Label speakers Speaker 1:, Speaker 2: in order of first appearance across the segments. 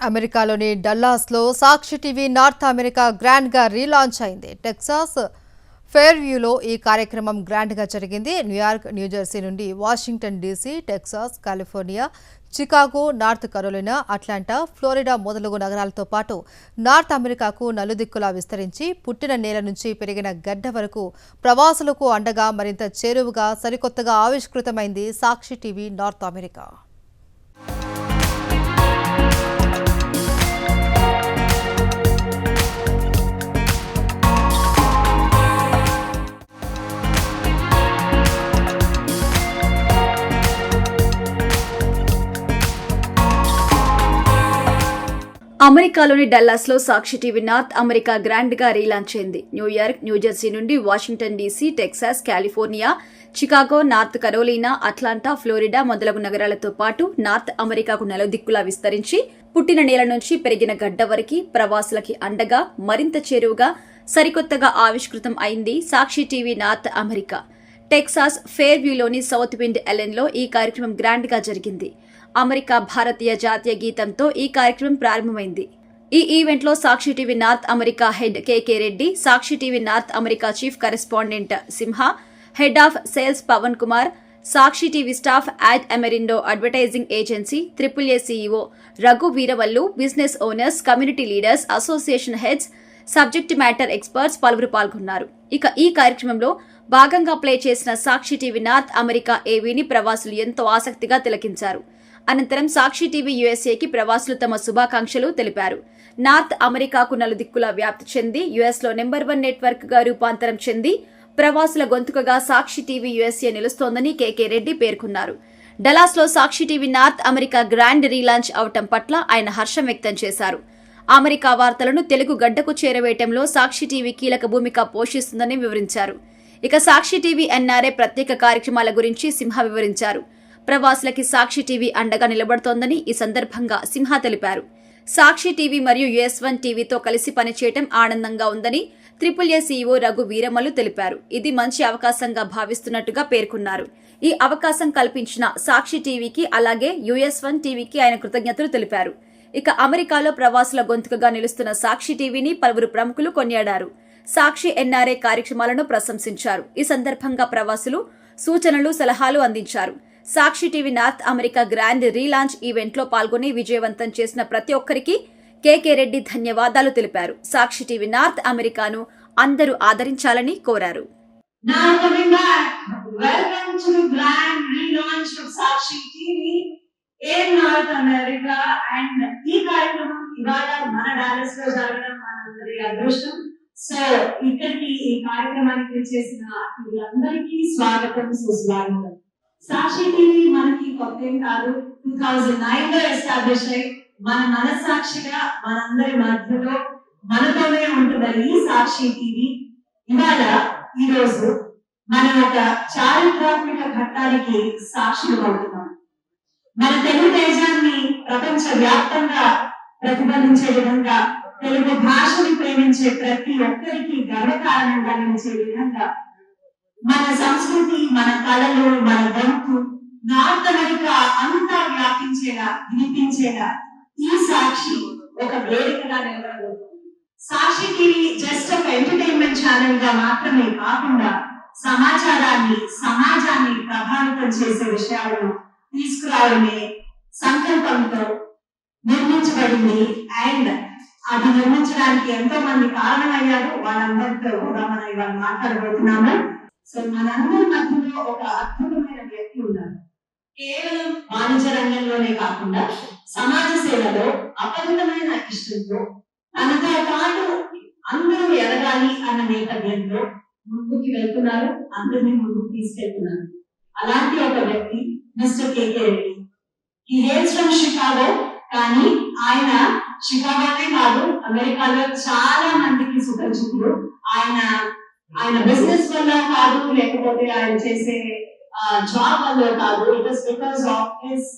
Speaker 1: అమెరికాలోని డల్లాస్లో Sakshi TV north America గ్రాండ్గా రీలాంచ్ అయింది. టెక్సాస్ ఫెయిర్వ్యూలో ఈ కార్యక్రమం గ్రాండ్గా జరిగింది. న్యూయార్క్, న్యూజెర్సీ నుండి Washington DC, Texas, California, Chicago, North Carolina, Atlanta, Florida మొదలగు నగరాలతో పాటు నార్త్ అమెరికాకు నలుదిక్కులా విస్తరించి పుట్టిన నేల నుంచి పెరిగిన గడ్డ వరకు ప్రవాసులకు అండగా మరింత చేరువుగా సరికొత్తగా ఆవిష్కృతమైంది సాక్షి టీవీ నార్త్ అమెరికా.
Speaker 2: అమెరికాలోని డల్లాస్లో సాక్షి టీవీ నార్త్ అమెరికా గ్రాండ్గా రీలాంచ్ అయింది. న్యూయార్క్, న్యూజెర్సీ నుండి Washington DC, Texas, California, Chicago, North Carolina, Atlanta, Florida మొదలగు నగరాలతో పాటు నార్త్ అమెరికాకు నలుదిక్కులా విస్తరించి పుట్టిన నేల నుంచి పెరిగిన గడ్డ వరకు ప్రవాసులకి అండగా మరింత చేరువుగా సరికొత్తగా ఆవిష్కృతం అయింది Sakshi TV north America. Texas ఫెయిర్వ్యూలోని సౌత్ విండ్ ఎలెన్లో ఈ కార్యక్రమం గ్రాండ్గా జరిగింది. అమెరికా భారతీయ జాతీయ గీతంతో ఈ కార్యక్రమం ప్రారంభమైంది. ఈ ఈవెంట్లో Sakshi TV north America head K K Reddy, Sakshi TV north America chief correspondent Simha, head of sales Pawan Kumar, Sakshi TV staff, ad Amerindo advertising agency, AAA CEO Raghu Veeravallu, business owners, community leaders, association heads, subject matter experts పలువురు పాల్గొన్నారు. ఇక ఈ కార్యక్రమంలో భాగంగా ప్లే చేసిన Sakshi TV north America ఏవీని ప్రవాసులు ఎంతో ఆసక్తిగా తిలకించారు. అనంతరం సాక్షి టీవీ యూఎస్ఏకి ప్రవాసులు తమ శుభాకాంక్షలు తెలిపారు. నార్త్ అమెరికాకు నలుదిక్కులా వ్యాప్తి చెంది యుఎస్లో నెంబర్ 1 నెట్వర్క్ గా రూపాంతరం చెంది ప్రవాసుల గొంతుకగా సాక్షి టీవీ యూఎస్ఏ నిలుస్తోందని కేకే రెడ్డి పేర్కొన్నారు. డలాస్లో Sakshi TV north America grand relaunch అవటం పట్ల ఆయన హర్షం వ్యక్తం చేశారు. అమెరికా వార్తలను తెలుగు గడ్డకు చేరవేయటంలో సాక్షి టీవీ కీలక భూమిక పోషిస్తుందని వివరించారు. ఇక సాక్షి టీవీ ఎన్ఆర్ఏ ప్రత్యేక కార్యక్రమాల గురించి సింహ వివరించారు. ప్రవాసులకి సాక్షి టీవీ అండగా నిలబడుతోందని ఈ సందర్భంగా సింహ తెలిపారు. సాక్షి టీవీ మరియు US1 టీవీతో కలిసి పనిచేయటం ఆనందంగా ఉందని AAA CEO రఘు వీరమల్లు తెలిపారు. ఇది మంచి అవకాశంగా భావిస్తున్నట్టుగా పేర్కొన్నారు. ఈ అవకాశం కల్పించిన సాక్షి టీవీకి అలాగే US1 టీవీకి ఆయన కృతజ్ఞతలు తెలిపారు. ఇక అమెరికాలో ప్రవాసుల గొంతుకగా నిలుస్తున్న సాక్షి టీవీని పలువురు ప్రముఖులు కొనియాడారు. సాక్షి ఎన్ఆర్ఏ కార్యక్రమాలను ప్రశంసించారు. ఈ సందర్భంగా ప్రవాసులు సూచనలు, సలహాలు అందించారు. Sakshi TV north America grand relaunch ఈవెంట్లో పాల్గొని విజయవంతం చేసిన ప్రతి ఒక్కరికి కేకే రెడ్డి ధన్యవాదాలు తెలిపారు. సాక్షి టీవీ నార్త్ అమెరికాను అందరూ ఆదరించాలని కోరారు.
Speaker 3: సో ఇక్కడికి ఈ కార్యక్రమానికి చేసిన వీళ్ళందరికీ స్వాగతం, సుస్వాగతం. సాక్షి టీవీ మనకి కొత్త ఏం కాదు. 2009 లో ఎస్టాబ్లిష్ అయ్యి మన మనస్సాక్షిగా మనందరి మధ్యలో మనతోనే ఉంటుంది ఈ సాక్షి టీవీ. ఇవాళ ఈ రోజు మనం ఒక చారిత్రాత్మక ఘట్టానికి సాక్షులు అవుతున్నాం. మన తెలుగు దేశాన్ని ప్రపంచ వ్యాప్తంగా ప్రతిబింబించే విధంగా, తెలుగు భాషని ప్రేమించే ప్రతి ఒక్కరికి గర్వకారణంగా నిలిచే విధంగా మన సంస్కృతి, మన కళలు, మన గొంతు నార్త్ అమెరికా అంతా వ్యాపించేలా, వినిపించేలా ఈ సాక్షి ఒక వేదికగా నిలబడబోతుంది. సాక్షి టీవీ జస్ట్ ఒక ఎంటర్టైన్మెంట్ ఛానల్ గా మాత్రమే కాకుండా సమాచారాన్ని, సమాజాన్ని ప్రభావితం చేసే విషయాలను తీసుకురావడమే సంకల్పంతో నిర్మించబడింది. అండ్ అది నిర్మించడానికి ఎంతో మంది కారణమయ్యారు. వాళ్ళందరితో కూడా మనం ఇవాళ మాట్లాడబోతున్నాము. సో మనందరి మధ్యలో ఒక అద్భుతమైన వ్యక్తి ఉన్నారు. కేవలం వాణిజ్య రంగంలోనే కాకుండా సమాజ సేవలో అపరిమితమైన ఇష్టంతో తనతో పాటు అందరూ ఎదగాలి అన్న నేపథ్యంలో ముందుకు వెళ్తున్నారు, అందరినీ ముందుకు తీసుకెళ్తున్నారు. అలాంటి ఒక వ్యక్తి మిస్టర్ కేకే రెడ్డి. ఈ హేల్స్ ఫ్రమ్ షికాగో. కానీ ఆయన షికాగోనే కాదు, అమెరికాలో చాలా మందికి సుపరిచితులు. ఆయన బిజినెస్ వల్ల కాదు, లేకపోతే ఆయన చేసే జాబ్ వల్ల కాదు. It is because of his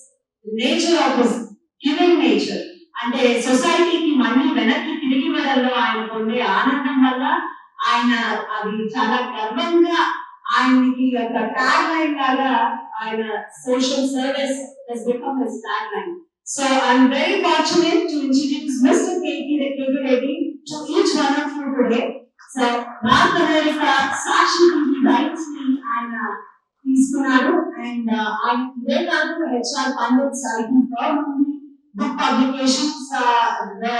Speaker 3: nature, of his giving nature. అంటే సొసైటీకి మళ్ళీ వెనక్కి తిరిగి వెళ్ళడంలో ఆయన పొందే ఆనందం వల్ల ఆయన అది చాలా గర్వంగా ఆయనకి ఒక ట్యాగ్ లైన్ లాగా ఆయన social service has become his tagline. So I'm very fortunate to introduce so north America Sakshi TV rights ని ఆయన తీసుకున్నాడు. అండ్ ఆయన ఇదే కాదు, హెచ్ఆర్ పండిట్స్ ఐటీ ఫర్మ్ ఉంది, బుక్ పబ్లికేషన్స్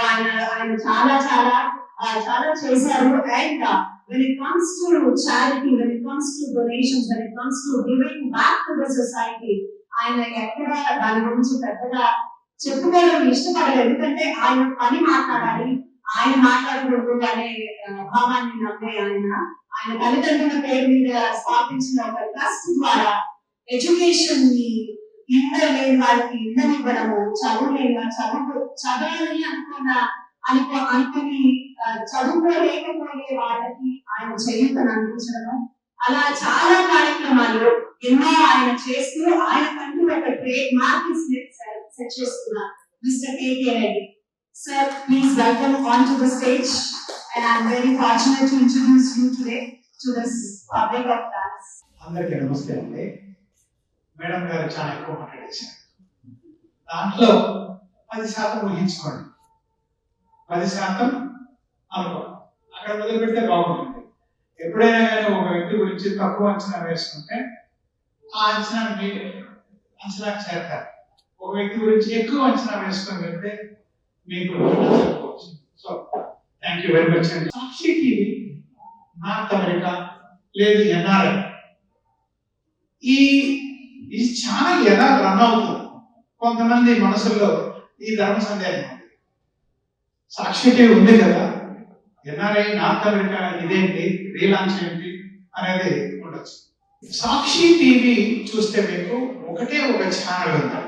Speaker 3: ఆయన చాలా చాలా చాలా చేశారు. And when it comes to charity, when it comes to donations, when it comes to giving back to the society, ఆయన ఎక్కడ దాని గురించి పెద్దగా చెప్పుకోవడం ఇష్టపడలేదు. ఎందుకంటే ఆయన పని మాట్లాడాలి, ఆయన మాట్లాడకూడదు అనే భావాన్ని నమ్మే ఆయన తల్లిదండ్రుల పేరు మీద స్థాపించిన ఒక ట్రస్ట్ ద్వారా ఎడ్యుకేషన్ ని ఇల్లు లేని వాళ్ళకి ఇళ్ళని ఇవ్వడము, చదవాలని అనుకుని చదువుకోలేకపోయే వాళ్ళకి ఆయన చేయూతను అందించడము, అలా చాలా కార్యక్రమాలు ఎన్నో ఆయన చేస్తూ ఆయనకంటూ ఒక ట్రేడ్ మార్క్ సెట్ చేస్తున్నారు. Mister KK Reddy sir, please welcome on to the stage. And I'm very fortunate to introduce you today to this public of dance.
Speaker 4: అందరికీ నమస్తే అండి. మేడం గారు చాలా ఎక్కువ మాట్లాడేశారు. దాంట్లో 10% ఊహించుకోండి, 10% అనుకోండి. అక్కడ మొదలు పెడితే బాగుంటుంది. ఎప్పుడైనా కానీ ఒక వ్యక్తి గురించి తక్కువ అంచనా వేసుకుంటే ఆ అంచనాకి చేరతారు. ఒక వ్యక్తి గురించి ఎక్కువ అంచనా వేసుకొని వెళ్తే మీకు చెప్పుకోవచ్చు. So thank you very much అండి. సాక్షి టీవీ నార్త్ అమెరికా లేదు ఎన్ఆర్ఐ, ఈ ఛానల్ ఎలా రన్ అవుతుంది కొంతమంది మనసుల్లో ఈ ధర్మ సందేహం ఉంది. సాక్షి టీవీ ఉంది కదా, ఎన్ఆర్ఐ నార్త్ అమెరికా ఇదేంటి, రీలాంచ్ ఏంటి అనేది ఉండొచ్చు. సాక్షి టీవీ చూస్తే మీకు ఒకటే ఒక ఛానల్ ఉంది,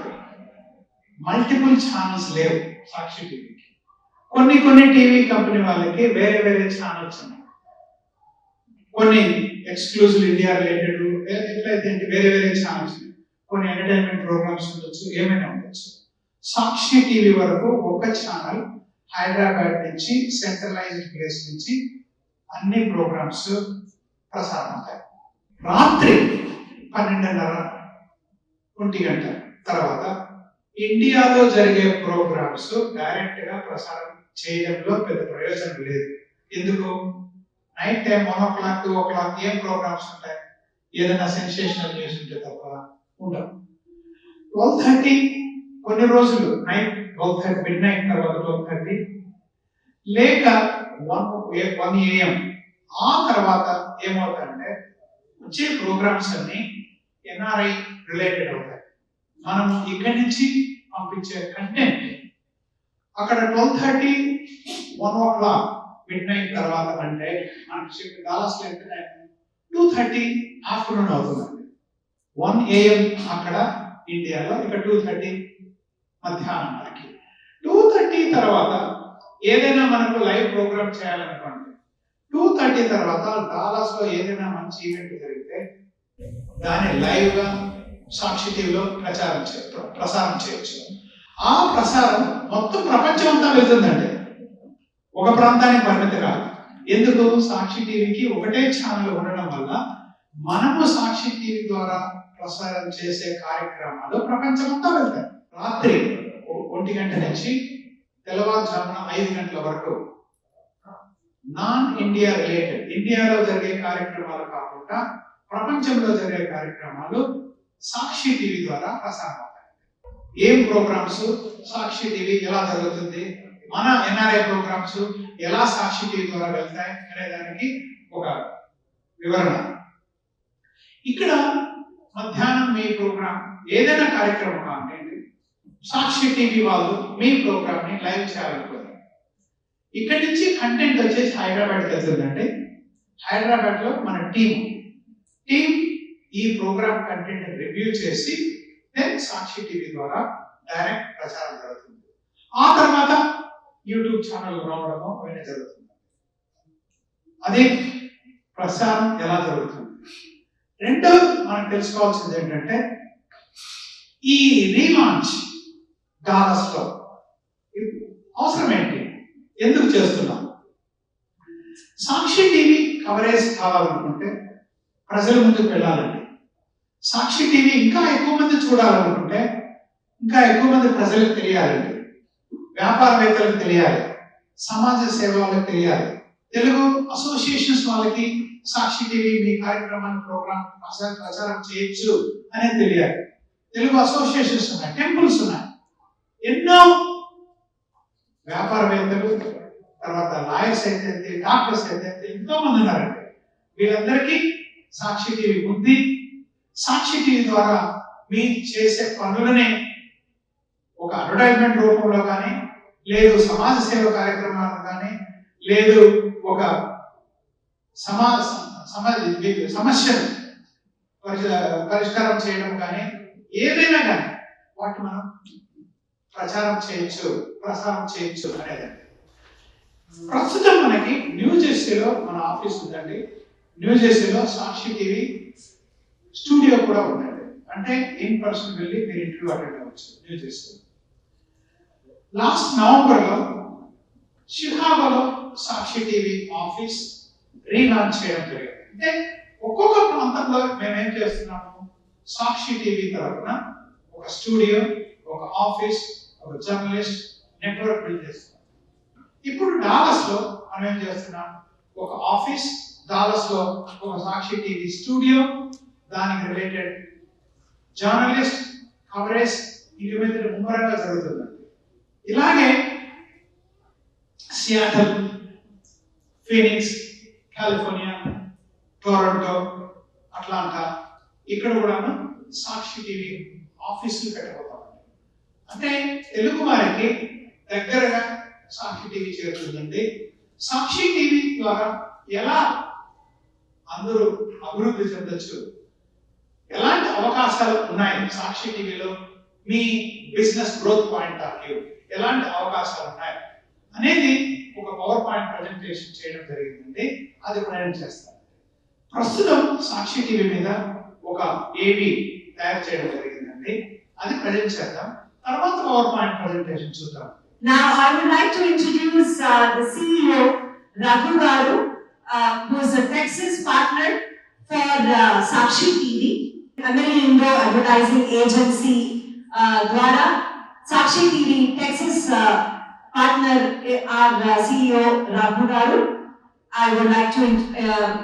Speaker 4: మల్టిపుల్ ఛానల్స్ లేవు సాక్షి టీవీకి. కొన్ని టీవీ కంపెనీ వాళ్ళకి వేరే వేరే ఛానల్స్ ఉన్నాయి. కొన్ని ఎక్స్క్లూజివ్ ఇండియా రిలేటెడ్ ఎట్లయితే వేరే వేరే ఛానల్స్, కొన్ని ఎంటర్టైన్మెంట్ ప్రోగ్రామ్స్ ఉండొచ్చు, ఏమైనా ఉండొచ్చు. సాక్షి టీవీ వరకు ఒక ఛానల్ హైదరాబాద్ నుంచి సెంట్రలైజ్డ్ ప్లేస్ నుంచి అన్ని ప్రోగ్రామ్స్ ప్రసారం అవుతాయి. రాత్రి 12:30 తర్వాత ఇండియాలో జరిగే ప్రోగ్రామ్స్ డైరెక్ట్ గా ప్రసారం చేయడంలో పెద్ద ప్రయోజనం లేదు. ఎందుకు? నైట్ టైం 1 o'clock 2 o'clock ఏం ప్రోగ్రామ్స్ ఉంటాయి, ఏదైనా సెన్సేషనల్ న్యూస్ ఉంటే తప్ప ఉండవు. 12:30 కొన్ని రోజులు నైట్ 12:30 మిడ్ నైట్ తర్వాత 12:30 లేక 1 AM ఆ తర్వాత ఏమవుతాయంటే వచ్చే ప్రోగ్రామ్స్ అన్ని ఎన్ఆర్ఐ రిలేటెడ్ అవుతాయి. మనం ఇక్కడి నుంచి పంపించే కంటెంట్ అక్కడ 12:30 1 o'clock మిడ్ నైట్ తర్వాత అంటే మనకి షిఫ్ట్ డాలస్ లో ఎంత 2:30 ఆఫ్టర్నూన్ అవుతుందండి. 1 AM అక్కడ ఇండియాలో, ఇక్కడ 2:30 మధ్యాహ్నం మనకి. 2:30 తర్వాత ఏదైనా మనకు లైవ్ ప్రోగ్రామ్ చేయాలనుకోండి, 2:30 తర్వాత డాలస్ లో ఏదైనా మంచి ఈవెంట్ జరిగితే దాన్ని లైవ్ గా సాక్షి టీవీలో ప్రసారం చేయొచ్చు. ఆ ప్రసారం మొత్తం ప్రపంచం అంతా వెళ్తుందండి, ఒక ప్రాంతానికి పరిమితి కాదు. ఎందుకు? సాక్షి టీవీకి ఒకటే ఛానల్ ఉండడం వల్ల మనము సాక్షి టీవీ ద్వారా ప్రసారం చేసే కార్యక్రమాలు ప్రపంచం అంతా వెళ్తాయి. రాత్రి 1 గంట నుంచి తెల్లవారుజామున 5 గంటల వరకు నాన్ ఇండియా రిలేటెడ్, ఇండియాలో జరిగే కార్యక్రమాలు కాకుండా ప్రపంచంలో జరిగే కార్యక్రమాలు సాక్షి టీవీ ద్వారా ప్రసారం అవుతాయి. ఏం ప్రోగ్రామ్స్ సాక్షి టీవీ ఎలా జరుగుతుంది, మన ఎన్ఆర్ఐ ప్రోగ్రామ్స్ ఎలా సాక్షి టీవీ ద్వారా వెళ్తాయి అనే దానికి ఒక వివరణ. ఇక్కడ మధ్యాహ్నం మీ ప్రోగ్రామ్ ఏదైనా కార్యక్రమం కాండి, సాక్షి టీవీ వాళ్ళు మీ ప్రోగ్రామ్ ని లైవ్ చేయాలనుకుంటారు. ఇక్కడి నుంచి కంటెంట్ వచ్చేసి హైదరాబాద్కి వెళ్తుందండి. హైదరాబాద్ లో మన టీం ఈ ప్రోగ్రామ్ కంటెంట్ రివ్యూ చేసి దెన్ సాక్షి టీవీ ద్వారా డైరెక్ట్ ప్రచారం జరుగుతుంది. ఆ తర్వాత యూట్యూబ్ ఛానల్ రావడము అవన్నీ జరుగుతుంది. అదే ప్రసారం ఎలా జరుగుతుంది. రెండో మనం తెలుసుకోవాల్సింది ఏంటంటే ఈ రీలాంచ్ డాలస్ లో అవసరం ఏంటి, ఎందుకు చేస్తున్నాం? సాక్షి టీవీ కవరేజ్ కావాలనుకుంటే ప్రజల ముందుకు వెళ్ళాలండి. సాక్షి టీవీ ఇంకా ఎక్కువ మంది చూడాలనుకుంటే ఇంకా ఎక్కువ మంది ప్రజలకు తెలియాలండి, వ్యాపారవేత్తలకు తెలియాలి, సమాజ సేవలకు తెలియాలి. తెలుగు అసోసియేషన్స్ వాళ్ళకి సాక్షి టీవీ మీ కార్యక్రమాన్ని ప్రోగ్రామ్ ప్రచారం చేయొచ్చు అనేది తెలియాలి. తెలుగు అసోసియేషన్స్ ఉన్నాయి, టెంపుల్స్ ఉన్నాయి, ఎన్నో వ్యాపారవేత్తలు, తర్వాత లాయర్స్ అయితే, డాక్టర్స్ అయితే ఎంతో మంది ఉన్నారండి. వీళ్ళందరికీ సాక్షి టీవీ ఉంది. సాక్షి టీవీ ద్వారా మీ చేసే పనులని ఒక అడ్వర్టైజ్మెంట్ రూపంలో కానీ, లేదు సమాజ సేవ కార్యక్రమాలు కానీ, లేదు ఒక సమస్యను పరిష్కారం చేయడం కానీ, ఏదైనా కానీ వాటి మనం ప్రచారం చేయొచ్చు, ప్రసారం చేయొచ్చు అనేది. ప్రస్తుతం మనకి న్యూ జెర్సీలో మన ఆఫీస్ ఉందండి. న్యూ జెర్సీలో సాక్షి టీవీ స్టూడియో కూడా ఉందండి. అంటే ఇన్ పర్సన్ వెళ్ళి మీరు ఇంటర్వ్యూ అటెండ్ అవ్వచ్చు న్యూ జెర్సీలో. లాస్ట్ నవంబర్లో షికాగోలో సాక్షి టీవీ ఆఫీస్ రీలాంచ్ చేయడం జరిగింది. అంటే ఒక్కొక్క ప్రాంతంలో మేమేం చేస్తున్నాము, సాక్షి టీవీ తరఫున ఒక స్టూడియో, ఒక ఆఫీస్, ఒక జర్నలిస్ట్ నెట్వర్క్ బిల్డ్ చేస్తున్నాం. ఇప్పుడు డాలస్ లో మనం ఏం చేస్తున్నాం, ఒక ఆఫీస్, డాలస్ లో ఒక సాక్షి టీవీ స్టూడియో, దానికి రిలేటెడ్ జర్నలిస్ట్ కవరేజ్ ఇది మీద ముమ్మరంగా జరుగుతుందండి. ఇలాగే Seattle, Phoenix, California, Toronto, Atlanta ఇక్కడ కూడా సాక్షి టీవీ ఆఫీసులు పెట్టబోతాం. అంటే తెలుగు వారికి దగ్గరగా సాక్షి టీవీ చేరుతుందండి. సాక్షి టీవీ ద్వారా ఎలా అందరూ అభివృద్ధి చెందొచ్చు, ఎలాంటి అవకాశాలు ఉన్నాయి సాక్షి టీవీలో, మీ business growth point of view ఎలాంటి అవకాశాలు ఉన్నాయి అనేది ఒక పవర్ పాయింట్ ప్రజెంటేషన్ చేయడం జరిగిందండి. అది ప్రజెంట్ చేస్తాను. ప్రస్తుతం సాక్షి టీవీ మీద ఒక ఏవి తయారు చేయడం జరిగిందండి. అది ప్రజెంట్ చేద్దాం, తర్వాత పవర్ పాయింట్ ప్రజెంటేషన్ చూద్దాం.
Speaker 3: Now I would like to introduce the CEO Raghu Garu, who is a Texas partner for Sakshi TV, Emily Indo Advertising Agency Dwara. Sakshi TV Texas partner our CEO Raghu Garu. I would like to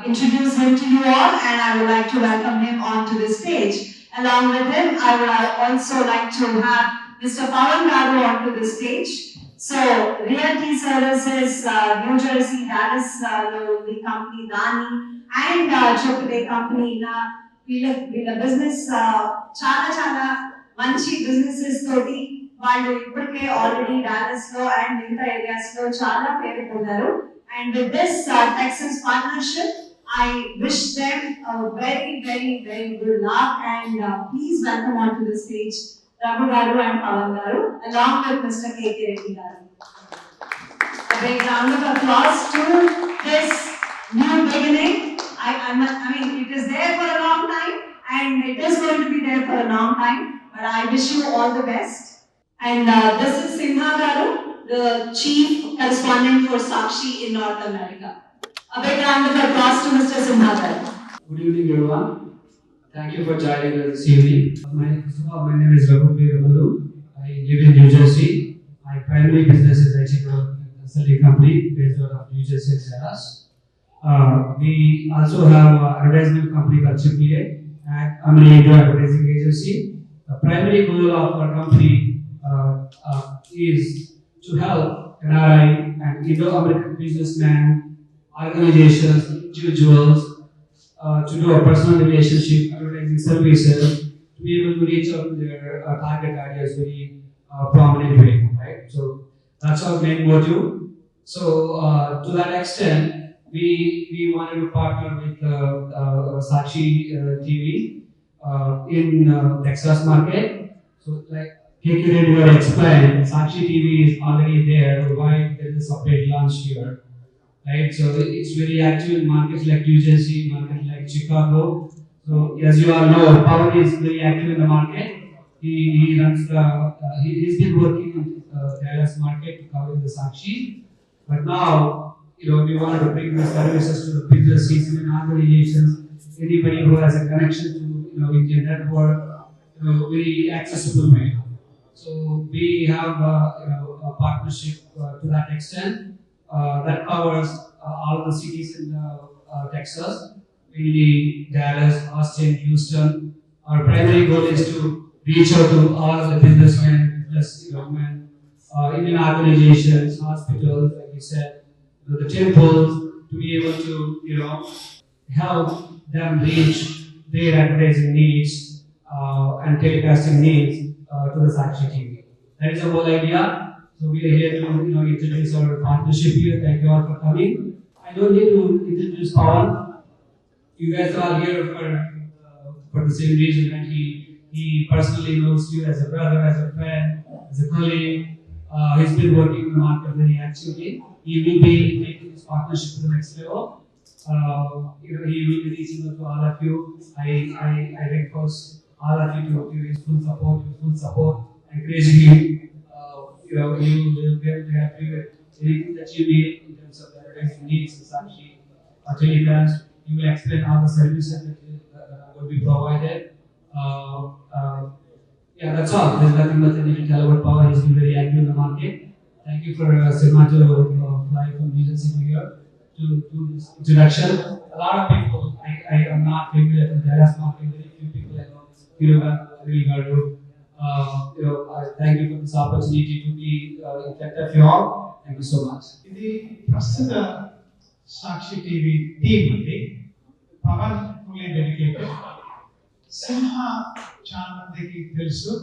Speaker 3: introduce him to you all, and I would like to welcome him onto the stage. Along with him, I would also like to have Mr. Pawan Garu onto the stage. So, Realty Services, New Jersey, Dallas, the company Dani, and Chokade company, వీళ్ళ business చాలా మంచి businesses తోటి వాళ్ళు ఇప్పటికే already Dallas లో and మిగతా areas లో చాలా పేరు పొందారు. And with this Texas partnership, I wish them a very good luck, and please welcome onto the stage Raghu Garu and Pawan Garu along with Mr. K.K. Reddy Garu. A big round of applause to this new beginning. I mean, it is there for a long time and it is going to be there for a long time, but I wish you all the best. And this is Simha Garu, the Chief Correspondent for Sakshi in North America. A big round of applause to Mr. Simha Garu.
Speaker 5: Good evening, everyone. Thank you for joining us this evening. My name is Raghu Garu. I live in New Jersey. My primary business is a consulting company based out of New Jersey, Dallas. We also have an advertisement company called AAA and Emily Indo Advertising Agency. The primary goal of our company is to help NRI and Indo-American businessmen, organizations, individuals to do a personal relationship advertising services to be able to reach out to their target audience very prominent way, right? So that's our main motive. So to that extent, we wanted to partner with Sakshi TV in Texas market. So like K.K. Reddy will explain, Sakshi TV is already there. Why there is a separate launch here, right? So it's very active in markets like New Jersey, market like Chicago. So as you all know, Pawan is very active in the market. He runs the he's been working in Dallas market to cover the Sakshi, but now we wanted to bring the services to the businesses and organizations, anybody who has a connection to Indian network, very accessible way. So we have a partnership to that extent that covers all the cities in Texas, mainly Dallas, Austin, Houston. Our primary goal is to reach out to all the businessmen, plus government, Indian organizations, hospitals, like you said, the temples, to be able to, help them reach their advertising needs and telecasting needs to the Sakshi TV. That is the whole idea. So we are here to, introduce our partnership here. Thank you all for coming. I don't need to introduce Pawan. You guys are all here for the same reason, and he personally knows you as a brother, as a friend, as a colleague. He's been working in the market very actively. He will be taking this partnership to the next level. He will be reaching out to all of you. I request all of you to give his full support, encouraging him. You will be able to help you with anything that you need in terms of the advertising needs, Sakshi, telecast. He will explain all the services that will be provided. Yeah, that's all. There's nothing much I need to tell about Power. He's been very active in the market. Thank you for Sirma to fly from New Jersey to here to do this introduction. A lot of people, I am not familiar with Dallas market. Very few people I know. I thank you for this opportunity to be in front of you all. Thank you so much.
Speaker 4: ఇది ప్రస్తుత సాక్షి TV team అండి. Pawan fully dedicated. సింహ చాలా మందికి తెలుసు.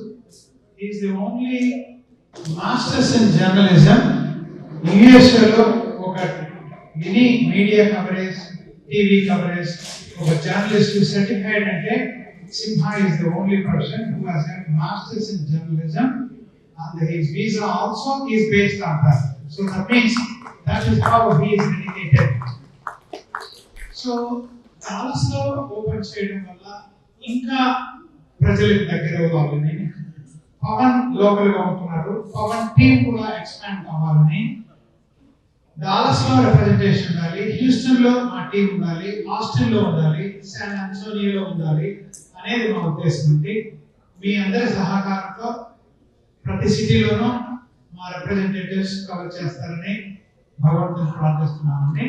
Speaker 4: Is the only masters in journalism. యుఎస్ఏలో ఒక mini media coverage, TV coverage, ఒక journalist certified అంటే Simha is the only person who has had masters in journalism, and his visa also is based on that. So that means that is how he is dedicated. So Dallas lo open చేయడం వల్ల ఇంకా ప్రజలకు దగ్గర అవ్వాలని, Pawan local గా ఉంటున్నారు, Pawan team కూడా expand అవ్వాలని, డాలస్ లో రిప్రజెంటేషన్ ఉండాలి, హ్యూస్టన్ లో మా టీం ఉండాలి, ఆస్టిన్ లో ఉండాలి, శాన్ ఆంటోనియోలో ఉండాలి అనేది మా ఉద్దేశం అండి. మీ అందరి సహకారంతో ప్రతి సిటీలోనూ మా రిప్రజెంటేటివ్స్ కవర్ చేస్తారని భగవంతుని ప్రార్థిస్తున్నామండి.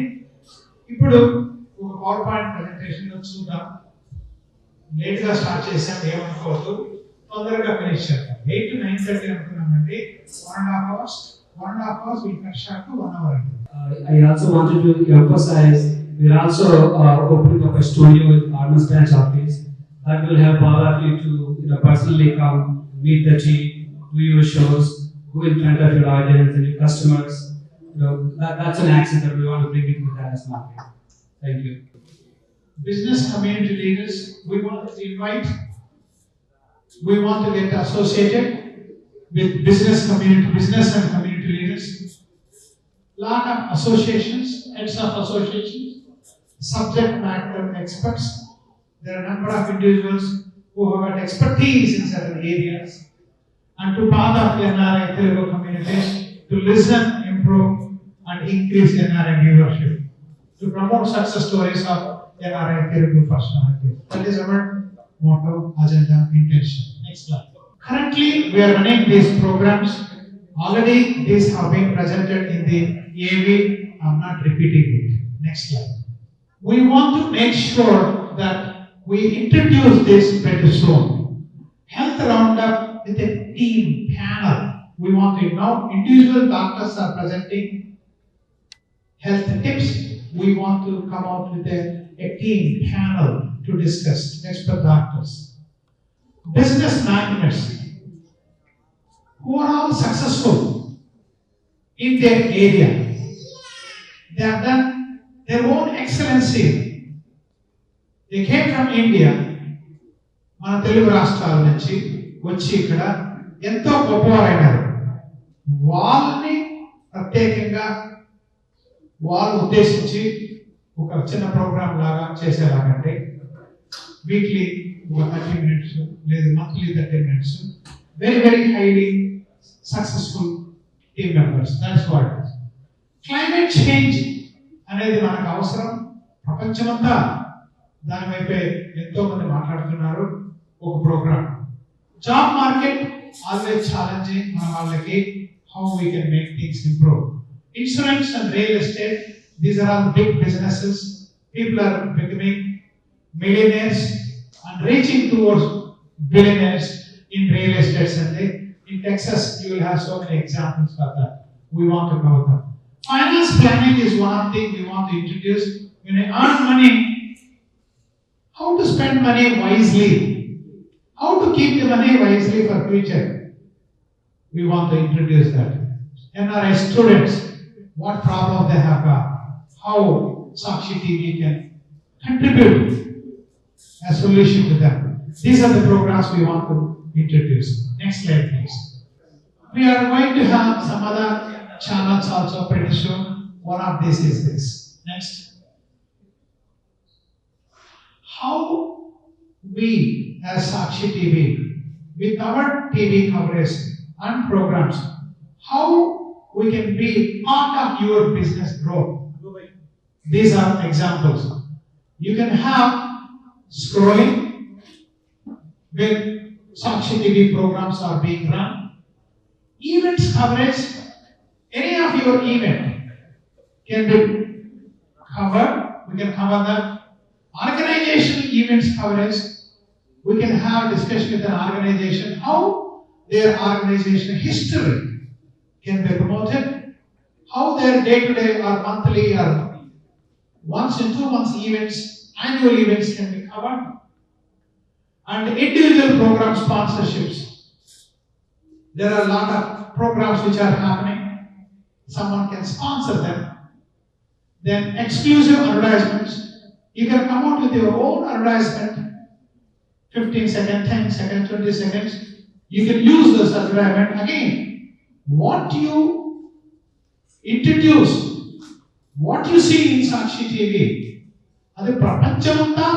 Speaker 4: ఇప్పుడు ఒక పవర్ పాయింట్ ప్రెజెంటేషన్ లో చూద్దాం. లేట్ గా స్టార్ట్ చేసాం, ఏమనుకోవద్దు, తొందరగా ఫినిష్ చేద్దాం. 8 to 9:30 అనుకున్నామండి. 1.5 hours will cut short to 1 hour.
Speaker 5: I also wanted to emphasize we are also opening up a studio with Armas branch office that will help all of you to personally come meet the team, do your shows, go in front of your audience and your customers. That's an accent that we want to bring into the Dallas market. Thank you.
Speaker 4: Business community leaders, we want to invite, we want to get associated with business and community leaders. Lot of associations, heads of associations, subject matter experts. There are a number of individuals who have got expertise in certain areas, and to part of the NRI Telugu communities to listen, improve, and increase NRI viewership, to promote success stories of NRI Telugu personalities. That is our motto, agenda, intention. Next slide. Currently, we are running these programs. Already, these have been presented in the AV. I'm not repeating it. Next slide. We want to make sure that we introduce this very soon. Health roundup with a team panel. We want to now individual doctors are presenting health tips. We want to come out with a team panel to discuss expert doctors. Business magnets who are all successful in their area. They have done their own excellency. They came from India, మన తెలుగు రాష్ట్రాల నుంచి వచ్చి ఇక్కడ ఎంతో గొప్పవారైనారు. వాళ్ళని ప్రత్యేకంగా వాళ్ళు ఉద్దేశించి ఒక చిన్న ప్రోగ్రామ్ లాగా చేసేలాగంటే వీక్లీ ఒక 30 minutes లేదా monthly 30 minutes, very very highly successful team members. That's what it is. Climate change అనేది మనకు అవసరం. ప్రపంచమంతా దాని వైపే ఎంతో మంది మాట్లాడుతున్నారు. ఒక programme. Job market always challenging మన వాళ్ళకి. How we can make things improve. Insurance and real estate These are all big businesses. People are becoming millionaires and reaching towards billionaires in real estate. And in Texas, you will have so many examples of that. We want to know them. Finance planning is one thing we want to introduce. When you earn money, how to spend money wisely, how to keep the money wisely for future. We want to introduce that. NRI students, what problem they have got, how Sakshi TV can contribute a solution to them. These are the programs we want to introduce. Next slide, please. We are going to have some other channels also pretty soon. One of these is this. Next. How we as Sakshi TV, with our TV coverage and programs, how we can be part of your business growth. These are examples. You can have scrolling when Sakshi TV programs are being run. Events coverage, any of your event can be covered. We can cover them. Organizational events coverage, we can have discussion with an organization how their organizational history can be promoted, how their day-to-day or monthly or once in 2 months events, annual events can be covered, and individual program sponsorships. There are a lot of programs which are happening. Someone can sponsor them. Then exclusive advertisements. You can come out with your own advertisement, 15 seconds, 10 seconds, 20 seconds. You can use this advertisement. Again, what you introduce, what you see in Sakshi TV, అది ప్రపంచమంతా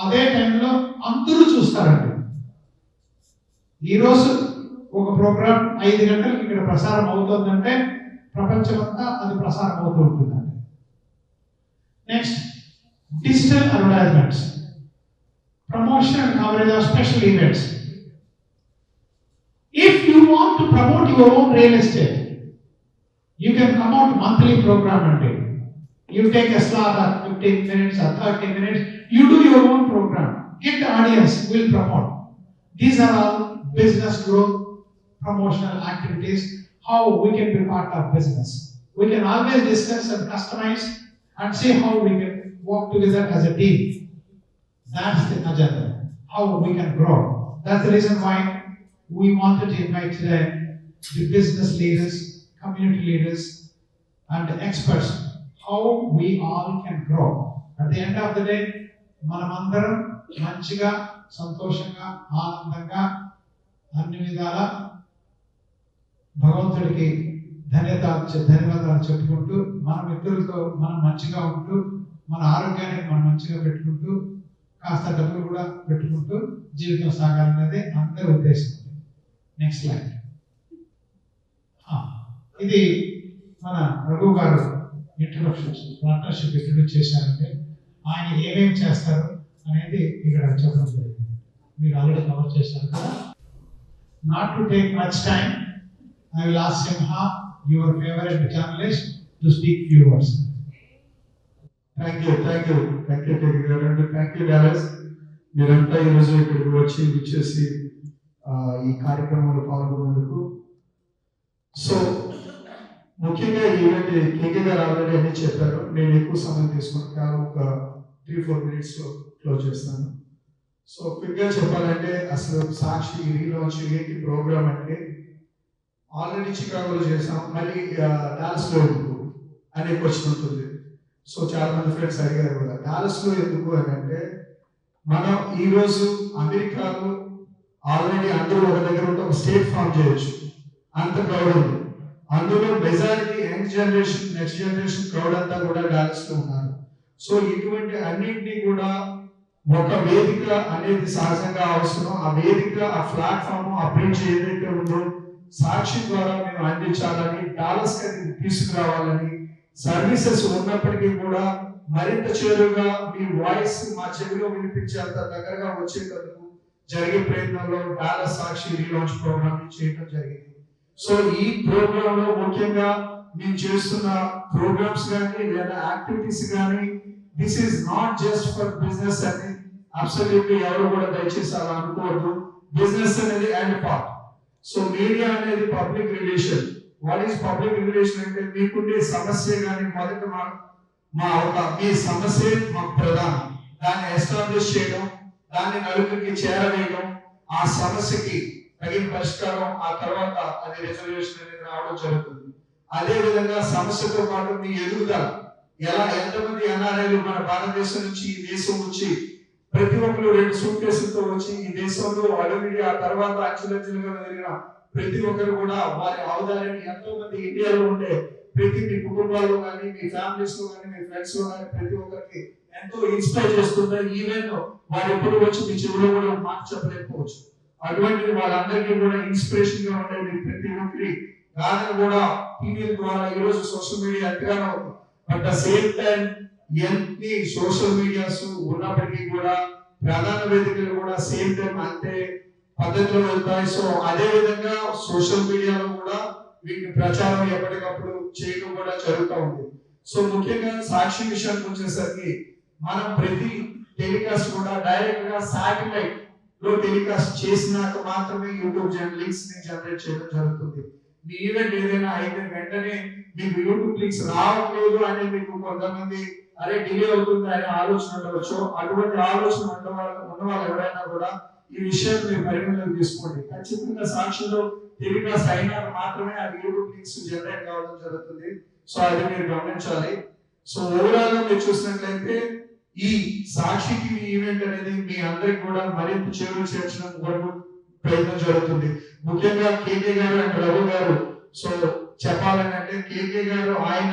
Speaker 4: అదే టైంలో అందరూ చూస్తారండి. ఈరోజు ఒక programme 5 గంటలకు ఇక్కడ ప్రసారం అవుతుందంటే ప్రపంచమంతా అది ప్రసారం అవుతూ ఉంటుందండి. Next, digital advertisements, promotion and coverage of special events. If you want to promote your own real estate, you can come out monthly program and day. You take a slot of 15 minutes or 30 minutes, you do your own program. Get the audience, will promote. These are all business growth, promotional activities, how we can be part of business. We can always discuss and customize and see how we can work together as a team. That's the agenda, how we can grow. That's the reason why we wanted to invite today the business leaders, community leaders, and the experts, how we all can grow. At the end of the day, manamandaram manchiga, santoshanga, aanandanga, anni vidala భగవంతుడికి ధన్యవాదాలు చెప్పుకుంటూ మన మిత్రులతో మనం మంచిగా ఉంటూ మన ఆరోగ్యాన్ని మనం మంచిగా పెట్టుకుంటూ కాస్త డబ్బులు కూడా పెట్టుకుంటూ జీవితం సాగాలనేది అందరి ఉద్దేశం. Next slide. ఇది మన రఘు గారు ఇంట్రొడక్షన్ పార్ట్నర్షిప్ ఇంట్రొడ్యూస్ చేశారంటే ఆయన ఏమేమి చేస్తారు అనేది ఇక్కడ చెప్పడం జరిగింది. మీరు ఆల్రెడీ కవర్ చేశారు కదా. Not to take much time, I will ask Simha, your favorite journalist, to speak few words.
Speaker 6: Thank you, Dallas. మీరంతా ఈరోజు ఇక్కడికి వచ్చేసి ఈ కార్యక్రమంలో పాల్గొన్నందుకు. సో ముఖ్యంగా ఈవెంట్ కేకే గారు ఆల్రెడీ అన్ని చెప్పారు. నేను ఎక్కువ సమయం తీసుకుంటాను, ఒక 3-4 మినిట్స్లో క్లోజ్ చేస్తాను. సో క్విక్గా చెప్పాలంటే అసలు సాక్షి రీలాంచ్ ఏంటి ప్రోగ్రామ్ అంటే, ఆల్రెడీ చికాగోలో చేసాం, మళ్ళీ డాలస్లో ఎందుకు అనే క్వశ్చన్ ఉంటుంది. సో చాలా మంది ఫ్రెండ్స్ అడిగారు కూడా డాలస్లో ఎందుకు అని అంటే, మనం ఈరోజు అమెరికాలో ఆల్రెడీ అందరూ ఒక దగ్గర ఉంటే ఒక స్టేట్ ఫామ్ చేయొచ్చు, అంత క్రౌడ్ ఉంది. అందులో majority young generation, next generation crowd అంతా కూడా డాలస్లో ఉన్నారు. సో ఇటువంటి అన్నింటినీ కూడా ఒక వేదిక అనేది సహజంగా అవసరం. ఆ వేదిక, ఆ ప్లాట్ఫామ్, ఆ బ్రిడ్జ్ ఏదైతే ఉందో సాక్షి ద్వారా మేము అందించాలని, డాలస్ కి తీసుకురావాలని, సర్వీసెస్ ఉన్నప్పటికీ కూడా మరింత చేరుగా మీ వాయిస్ మా చెవిలో వినిపించేంత దగ్గరగా వచ్చేందుకు జరిగే ప్రయత్నంలో డాలస్ సాక్షి రీలాంచ్ ప్రోగ్రామ్ చేయడం జరిగింది. సో ఈ ప్రోగ్రామ్ లో ముఖ్యంగా మేము చేస్తున్న ప్రోగ్రామ్స్ కానీ లేదా యాక్టివిటీస్ కానీ this is not just for business అని అబ్సల్యూట్లీ ఎవరు కూడా దయచేసి అలా అనుకోవద్దు. బిజినెస్ అనేది అండ్ పార్ట్. సో మీడియా అనేది public relation. What is public relation అంటే మీకుండే సమస్య కానీ మొదట మీ సమస్య మాకు ప్రధానం, దాన్ని ఎస్టాబ్లిష్ చేయడం, దాన్ని నలుగురికి చేరవేయడం, ఆ సమస్యకి తగిన పరిష్కారం, ఆ తర్వాత అది రిజర్వేషన్ అనేది రావడం జరుగుతుంది. అదే విధంగా సమస్యతో పాటు మీ ఎదుగుదల, ఎలా ఎంతమంది ఎన్ఆర్ఐలు మన భారతదేశం నుంచి ఈ దేశం వచ్చి ప్రతి ఒక్కరు 2 సూట్ కేసులతో వచ్చి ఈ దేశంలో అడుగుడి ఆ తర్వాత అంచులంచులుగా జరిగిన ప్రతి ఒక్కరు కూడా వారి అవదానాన్ని ఎంతో మంది ఇండియాలో ఉండే ప్రతి మీ కుటుంబాల్లో కానీ మీ ఫ్యామిలీస్ లో కానీ మీ ఫ్రెండ్స్ లో కానీ ప్రతి ఒక్కరికి ఎంతో ఇన్స్పైర్ చేస్తుంది. ఈవెన్ వారు ఎప్పుడు వచ్చి మీ చెవులో కూడా మాట చెప్పలేకపోవచ్చు. అటువంటి వాళ్ళందరికీ కూడా ఇన్స్పిరేషన్ గా ఉండే మీ ప్రతి ఒక్కరి గాథను కూడా టీవీల ద్వారా ఈ రోజు సోషల్ మీడియా ఎంతగానో ఉంది. బట్ ద సేమ్ టైం ఎన్ని సోషల్ మీడియాస్ ఉన్నప్పటికీ కూడా ప్రధాన వేదికలు కూడా సేమ్ టైం అంతే పద్ధతిలో వెళ్తాయి. సో అదే విధంగా సోషల్ మీడియాలో కూడా వీటిని ప్రచారం ఎప్పటికప్పుడు చేయడం కూడా జరుగుతూ ఉంది. సో ముఖ్యంగా సాక్షి విషయానికి వచ్చేసరికి మనం ప్రతి టెలికాస్ట్ కూడా డైరెక్ట్ గా శాటిలైట్ లో టెలికాస్ట్ చేసినాక మాత్రమే యూట్యూబ్ లింక్స్ ని జనరేట్ చేయడం జరుగుతుంది. మీ ఈవెంట్ ఏదైనా అయితే వెంటనే మీకు యూట్యూబ్ లింక్స్ రావట్లేదు అని మీకు కొంతమంది అరే డిలే అవుతుంది అనే ఆలోచన ఉండవచ్చు. అటువంటి ఆలోచన ఉన్న వాళ్ళు ఎవరైనా కూడా ఈ విషయాన్ని మీరు పరిగణలోకి తీసుకోండి. ఖచ్చితంగా సాక్షిలో టెలికాస్ట్ అయినాక మాత్రమే అది యూట్యూబ్ లింక్స్ జనరేట్ కావడం జరుగుతుంది. సో అది మీరు గమనించాలి. సో ఓవరాల్ గా మీరు చూసినట్లయితే ఈ సాక్షి టీవీ ఈవెంట్ అనేది మీ అందరికి కూడా మరింత చేర్చడం వరకు ప్రయత్నం జరుగుతుంది. ముఖ్యంగా కేకే గారు అండ్ రఘు గారు. సో చెప్పాలని అంటే కేకే గారు ఆయన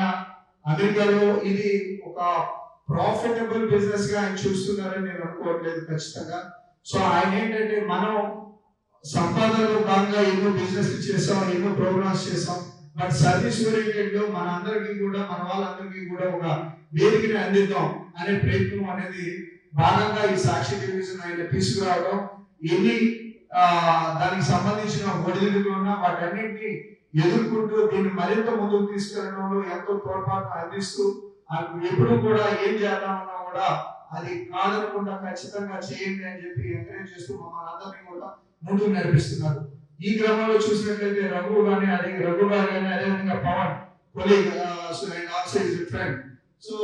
Speaker 6: అమెరికాలో ఇది ఒక ప్రాఫిటబుల్ బిజినెస్ గా ఆయన చూస్తున్నారని నేను అనుకోవట్లేదు ఖచ్చితంగా. సో ఆయన ఏంటంటే మనం సంపాదనలో భాగంగా ఎన్నో బిజినెస్ చేసాం, ఎన్నో ప్రోగ్రామ్స్ చేసాం. బట్ సర్వీస్ ఓరియంటెడ్ లో మన అందరికీ కూడా మన వాళ్ళందరికీ కూడా ఒక వేదికని అందిద్దాం అనే ప్రయత్నం అనేది భాగంగా ఈ సాక్షి టెలివిజన్ ఆయన తీసుకురావడం, ఎన్ని దానికి సంబంధించిన ఒడిదుడుకులు ఉన్నా వాటన్నింటినీ ఎదుర్కొంటూ దీన్ని మరింత ముందుకు తీసుకెళ్లడంలో ఎంతో తోడ్పాటు అందిస్తూ ఎప్పుడు కూడా ఏం చేద్దామన్నా కూడా అది కాదనకుండా ఖచ్చితంగా చేయండి అని చెప్పి ఎంకరేజ్ చేస్తూ మమ్మల్ని అందరినీ కూడా ముందుకు నడిపిస్తున్నారు. ఈ క్రమంలో చూసినట్లయితే రఘు గారు కానీ అదేవిధంగా Pavan colleague and also is friend. So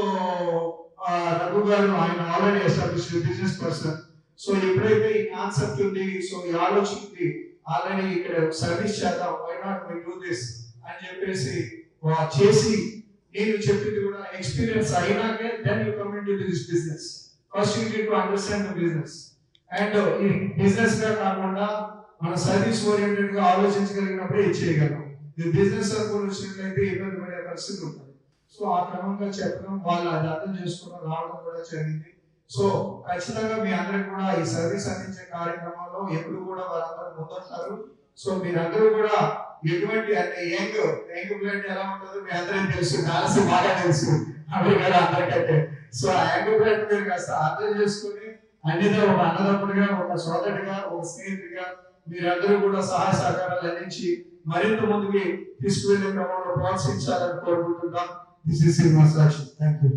Speaker 6: Raghu garu ఆయన already established business person. So ఎప్పుడైతే ఈ కాన్సెప్ట్ ఉంది, సో ఈ ఆలోచన ఉంది, ఆల్రెడీ ఇక్కడ సర్వీస్ చేద్దాం, why not we do this అని చెప్పేసి చేసి నేను చెప్పింది కూడా ఎక్స్పీరియన్స్ అయినాకే then you come in to this business. First you need to understand the business. And ఈ బిజినెస్ గా కాకుండా మన సర్వీస్ ఓరియంటెడ్ గా ఆలోచించగలిగినప్పుడే ఇది చేయగలం. ఈ బిజినెస్ అనుకుని వచ్చినట్లయితే ఇబ్బంది పడే పరిస్థితి ఉంటుంది. సో ఆ క్రమంగా చెప్పడం, వాళ్ళు అది అర్థం చేసుకోవడం రావడం కూడా జరిగింది. సో ఖచ్చితంగా మీ అందరికి కూడా ఈ సర్వీస్ అందించే కార్యక్రమంలో ఎప్పుడు కూడా వాళ్ళందరూ ముందుంటారు. సో మీరందరూ కూడా ఎటువంటి అంటే యంగ్ బ్లడ్ ఎలా ఉంటుందో మీ అందరికీ తెలుసు, డాన్స్ బాగా తెలుసు అమెరికాలో అందరికంటే. సో ఆ యంగ్ బ్లడ్ మీరు కాస్త అర్థం చేసుకుని అన్నిదా ఒక అన్నదమ్ముడిగా, ఒక సోదరుడిగా, ఒక స్నేహితుడిగా మీరందరూ కూడా సహాయ సహకారాలు అందించి మరింత ముందుకి తీసుకువెళ్లే క్రమంలో ప్రోత్సహించాలని కోరుకుంటున్నాం. This is Srinivas Sakshi. Thank you.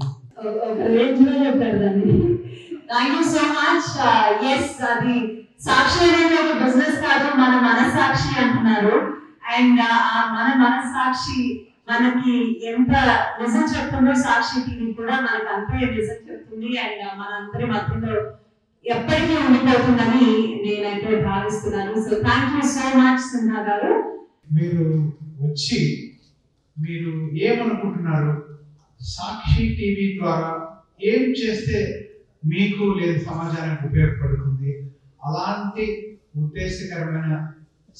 Speaker 3: Thank you so much. Yes, అది సాక్షి అనేది ఒక బిజినెస్ కాదు, మన మనసాక్షి అంటున్నారు. అండ్ మన మనసాక్షి మనకి ఎంత నిజం చెప్తుందో సాక్షి టీవీ కూడా మనకు అంతే నిజం చెప్తుంది. అండ్ మనందరి మధ్యలో ఎప్పటికీ ఉండిపోతుందని నేనైతే భావిస్తున్నాను. So thank you so much Simha గారు.
Speaker 4: మీరు వచ్చి మీరు ఏమనుకుంటున్నారు, సాక్షి టీవీ ద్వారా ఏం చేస్తే మీకు లేదు సమాజానికి ఉపయోగపడుతుంది, అలాంటి ఉద్దేశకరమైన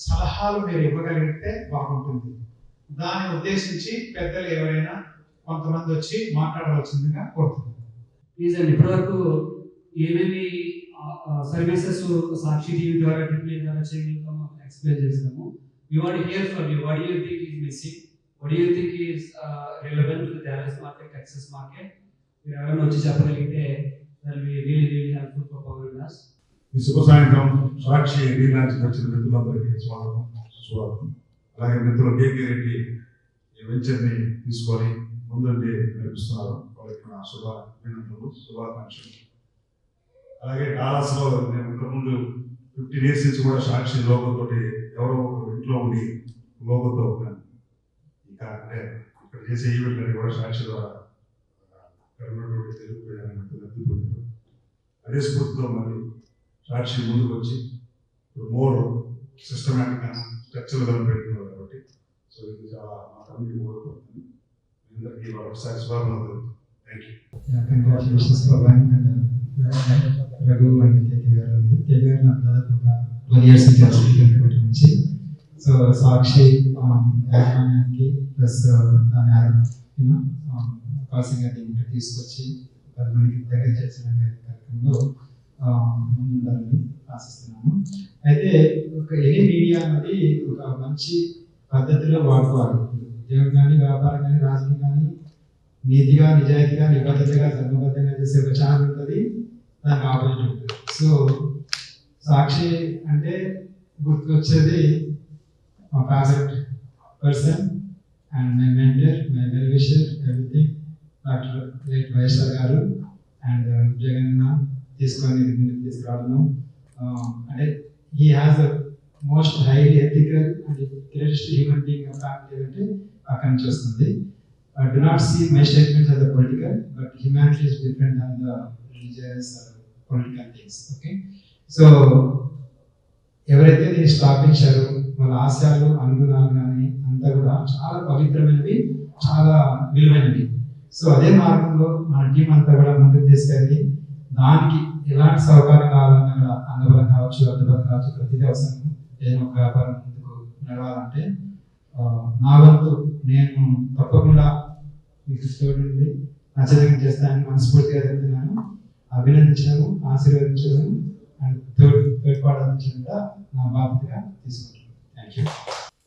Speaker 4: సలహాలు మీరు ఇవ్వగలిగితే బాగుంటుంది. దాన్ని ఉద్దేశించి పెద్దలు ఎవరైనా కొంతమంది వచ్చి మాట్లాడవలసిందిగా కోరుతున్నాను.
Speaker 5: ప్లీజ్ అండి, ఇప్పటివరకు ఏమేమి సర్వీసెస్ సాక్షి టీవీ ద్వారా ట్రిపుల్ ద్వారా చేయగలుగుతామో ఎక్స్ప్లెయిన్ చేస్తాము. We want to hear from you. What do you think is missing? What do you think is relevant to the Dallas market, Texas market? మీరు ఎవరైనా వచ్చి చెప్పగలిగితే that will be really helpful for Power and us.
Speaker 7: ఈ శుభ సాయంత్రం సాక్షి relaunch వచ్చిన మిత్రులందరికీ స్వాగతం. అలాగే మిత్రులు కేకే రెడ్డి ఈ వెంచర్ని తీసుకొని ముందుండి నడిపిస్తున్నారు. వాళ్ళకి నా శుభాకాంక్షలు. అలాగే డాలాస్లో నేను ఇంతకుముందు 15 years నుంచి కూడా సాక్షి లోగోతోటి ఎవరో ఒక ఇంట్లో ఉండి లోగోతో ఇంకా అంటే ఇక్కడ చేసే ఈవెంట్లన్నీ కూడా సాక్షి ద్వారా తెలుగు ప్రజలకు లబ్ధి పొందారు. అదే స్ఫూర్తితో మళ్ళీ సాక్షి ముందుకు వచ్చి మోర్ సిస్టమేటిక్గా స్ట్రక్చర్గా పెట్టుకున్నారు కాబట్టి సో ఇది చాలా మా తమ్ముడికి ఉపయోగపడుతుంది. అందరికీ ఒకసారి శుభాకాంక్షలు. Thank you.
Speaker 8: Congratulations Prabhan and Raghu and K K గారు నాకు దాదాపు ఒక 12 years నుంచి సో సాక్షి యాజమాన్యానికి ప్లస్ దాని అవకాశంగా దీన్ని తీసుకొచ్చి 10 మందికి దగ్గర చేసిన కార్యక్రమంలో ముందుండాలని ఆశిస్తున్నాను. అయితే ఒక ఎనీ మీడియా అనేది ఒక మంచి పద్ధతిలో వాడుకోవాలి. ఉద్యోగం కానీ, వ్యాపారం కానీ, రాజకీయం కానీ నీతిగా, నిజాయితీగా, నిబద్ధతగా, ధర్మబద్ధంగా చేసే ఒక ఛానల్ ఉంటుంది, దానికి ఆపోజిట్ ఉంటుంది. సో సాక్షి అంటే గుర్తుకొచ్చేది మా favourite person and my mentor, my well wisher, everything doctor great YSR గారు అండ్ జగన్ తీసుకొని ముందుకు తీసుకురావడం. అంటే he has a most highly ethical and greatest human being family అంటే అక్కడి నుంచి వస్తుంది. Do not see my statements as a political, but humanity is different than the religious or political things. Okay, so ఎవరైతే దీన్ని స్థాపించారో వాళ్ళ ఆశయాలు, అనుగుణాలు కానీ అంతా కూడా చాలా పవిత్రమైనవి, చాలా విలువైనవి. సో అదే మార్గంలో మన టీం అంతా కూడా ముందుకు తీసుకెళ్ళి దానికి ఎలాంటి సహకారం కావాలన్నా కూడా అంగబలం కావచ్చు, అడ్డబలం కావచ్చు, ప్రతిదీ అవసరం. ఏదైనా ఒక వ్యాపారం ముందుకు నడవాలంటే నా వంతు నేను తప్పకుండా మీకు తోడుండి నచ్చదగిన చేస్తానని మనస్ఫూర్తిగా చెప్తున్నాను. అభినందించడము, ఆశీర్వదించడము అండ్ తోడ్పాటు కూడా నా బాధ్యతగా తీసుకుంటున్నాను. Thank you.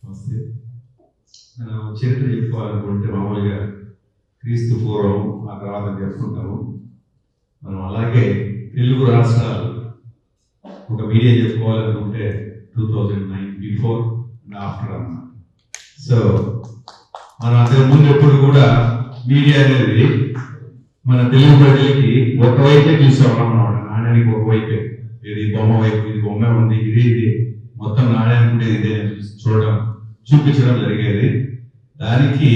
Speaker 9: నమస్తే. మనం చరిత్ర చెప్పుకోవాలనుకుంటే మామూలుగా క్రీస్తు పూర్వం ఆ తర్వాత చెప్పుకుంటాము. మనం అలాగే తెలుగు రాష్ట్రాలు ఒక మీడియా చెప్పుకోవాలనుకుంటే 2009 బిఫోర్ అండ్ ఆఫ్టర్ అన్నమాట. సో మనం అంతకుముందు ఎప్పుడు కూడా మీడియా అనేది మన తెలుగు ప్రజలకి ఒకవైపే చూసేవాళ్ళం అన్నమాట. నాణ్యానికి ఒకవైపే, ఇది బొమ్మ వైపు, ఇది బొమ్మ ఉంది, ఇది మొత్తం నాణ్యానికి ఉండేది ఇదే చూపించడం జరిగేది. దానికి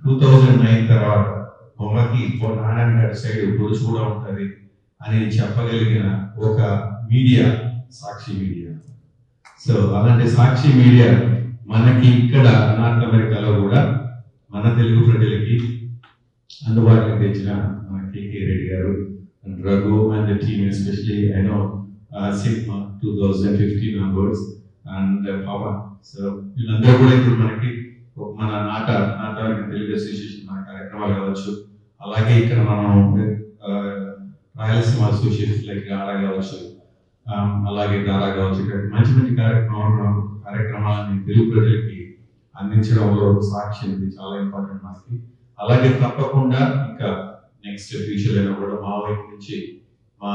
Speaker 9: 2009 తర్వాత బొమ్మకి నాణ్యానికి అటు సైడ్ పొడుచు కూడా ఉంటుంది అని చెప్పగలిగిన ఒక మీడియా సాక్షి మీడియా. సో అలాంటి సాక్షి మీడియా మనకి ఇక్కడ నార్త్ అమెరికాలో కూడా మన తెలుగు ప్రజలకి అందుబాటులోకి తెచ్చిన మన KK Reddy garu and Raghu and the team, especially I know cinema 2015 onwards and Pavan. So వీళ్ళందరూ కూడా ఇప్పుడు మనకి మన నాటక తెలుగు అసోసియేషన్ మన కార్యక్రమాలు కావచ్చు, అలాగే ఇక్కడ మనం రాయలసీమ అసోసియేషన్ లైక్ ఆడా కావచ్చు, అలాగే దారా కావచ్చు, ఇక్కడ మంచి మంచి కార్యక్రమాలని తెలుగు ప్రజలకి అందించడంలో సాక్షి అనేది చాలా ఇంపార్టెంట్ మనకి. అలాగే తప్పకుండా ఇంకా నెక్స్ట్ ఫ్యూచర్ అయినా కూడా మా వైపు నుంచి మా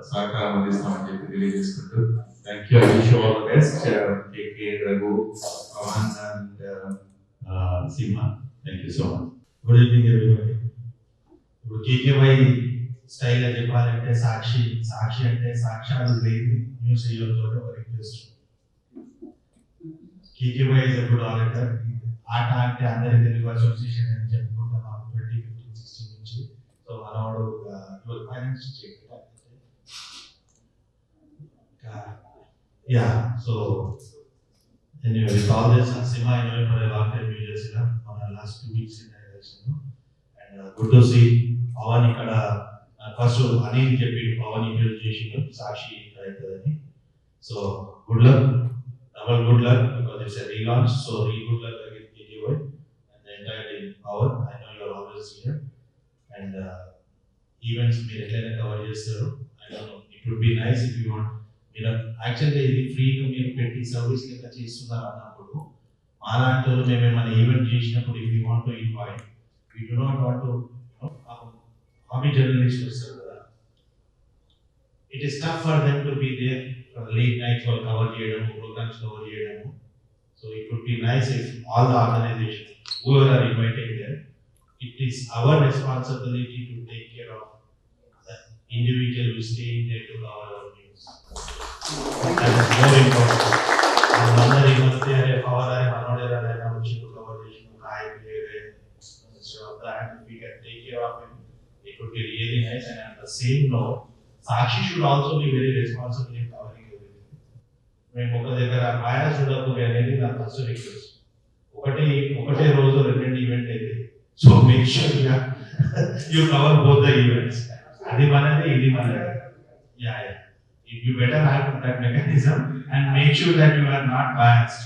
Speaker 9: సహకారం అందిస్తామని చెప్పి తెలియజేసుకుంటూ thank you. I wish you all the best. KK, Raghu, Pavan and Seema, thank you so much.
Speaker 10: Good evening everybody. ఇప్పుడు కేకేవై స్టైల్ అని చెప్పాలంటే సాక్షి అంటే సాక్షాలు లేని న్యూస్ అయ్యేతో ఒక రిక్వెస్ట్. కేకేవై ఇస్ ఎ గుడ్ ఆడిటర్. ఆట అంటే అందరి తెలుగు అసోసియేషన్ అని చెప్పుకుంటాం 2015-16 నుంచి. సో మనవాడు your finance yeah. So anyway, with all this, Sima, I know you for a long time, you just last 2 weeks in the election, and good to see Pawan ikkada first Anil చెప్పి Pawan introduce చేసిండు సాక్షి ఇక్కడ అవుతుందని. So good luck, double good luck, because it's a relaunch. So good luck again KKY and the entire team Pawan. I know you are always here and events మీరు ఎట్లయినా cover చేస్తారు. I don't know, it would be nice if you want. మీరు యాక్చువల్గా ఇది ఫ్రీగా మీరు పెట్టి service లెక్క చేస్తున్నారు అన్నప్పుడు అలాంటి వాళ్ళు మేము ఏమైనా ఈవెంట్ చేసినప్పుడు if you want to invite, we do not want to hobby journalist వస్తారు కదా, it is tough for them to be there for late nights వాళ్ళు కవర్ చేయడము, ప్రోగ్రామ్స్ కవర్ చేయడము. So it would be nice if all the organisation whoever are invited there. It is our responsibility to take care of the individual who is staying there to cover our news. That is more important. Another must cover another which to cover so that if we can take care of him, it would be really nice. And at the same note, Sakshi should also be very responsible in covering everything. When Mukha Dekara bias would have to anything that has to request. ఒకటే రోజు రెండు event అయితే so make sure you cover both the events. అది మనది ఇది మనది. You better have that mechanism and make sure that you are not biased.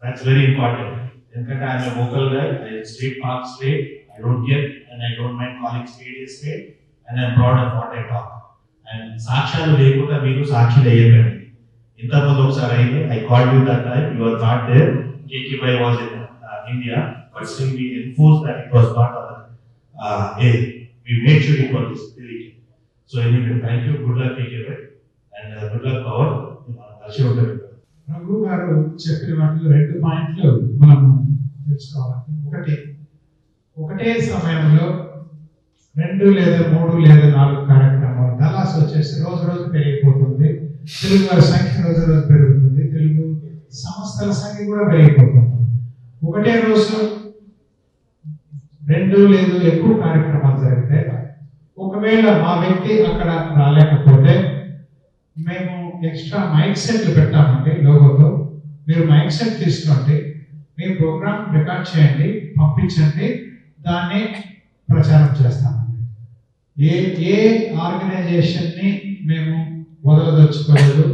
Speaker 10: That's very important. ఎందుకంటే I'm a vocal guy. I straight talk straight. I don't get and I don't mind calling straight is straight. And I'm proud of what I talk. And సాక్ష్యాలు లేకుండా మీరు సాక్షులు అయ్యకండి. ఇంతకుముందు ఒకసారి అయింది. I called you that time. You were not there. KK was in India, but still we enforced that it was not air. We made sure it was deleted. So anyway, thank you. Good luck, KK, and good luck, Power.
Speaker 8: Raghu గారు చెప్పిన వాటిలో 2 పాయింట్లు మనం తెలుసుకోవాలి. ఒకటే సమయంలో 2 లేదా 3 లేదా 4 కార్యక్రమాలు డల్లాస్ వచ్చేసి రోజు పెరిగిపోతుంది. తెలుగు వారి సంఖ్య రోజు పెరుగుతుంది. తెలుగు సంస్థల సంఖ్య కూడా పెరిగిపోతుంది. ఒకటే రోజు 2 లేదా ఎక్కువ కార్యక్రమాలు జరిగితే ఒకవేళ మా వ్యక్తి అక్కడ రాలేకపోతే మేము ఎక్స్ట్రా మైక్ సెట్లు పెట్టామండి లోగోతో. మీరు మైక్ సెట్ తీసుకోండి, మీ ప్రోగ్రామ్ రికార్డ్ చేయండి, పంపించండి, దాన్ని ప్రచారం చేస్తామండి. ఏ ఆర్గనైజేషన్ని మేము వదలదలుచుకోలేదు.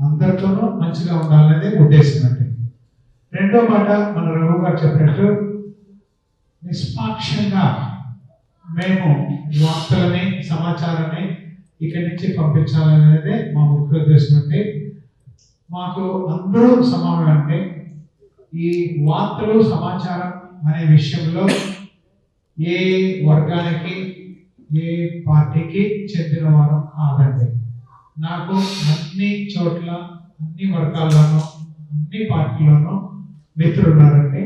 Speaker 8: అందరితోనూ మంచిగా ఉండాలనేది ఉద్దేశం అండి. రెండో మాట మన రఘు గారు చెప్పినట్టు నిష్పాక్షంగా మేము వార్తలని సమాచారాన్ని ఇక్కడి నుంచి పంపించాలనేది మా ముఖ్య ఉద్దేశం అండి. మాకు అందరూ సమానం అండి. ఈ వార్తలు సమాచారం అనే విషయంలో ఏ వర్గానికి ఏ పార్టీకి చెందిన వారు కాదండి. నాకు అన్ని చోట్ల అన్ని వర్గాల్లోనూ అన్ని పార్టీల్లోనూ మిత్రులు ఉన్నారండి.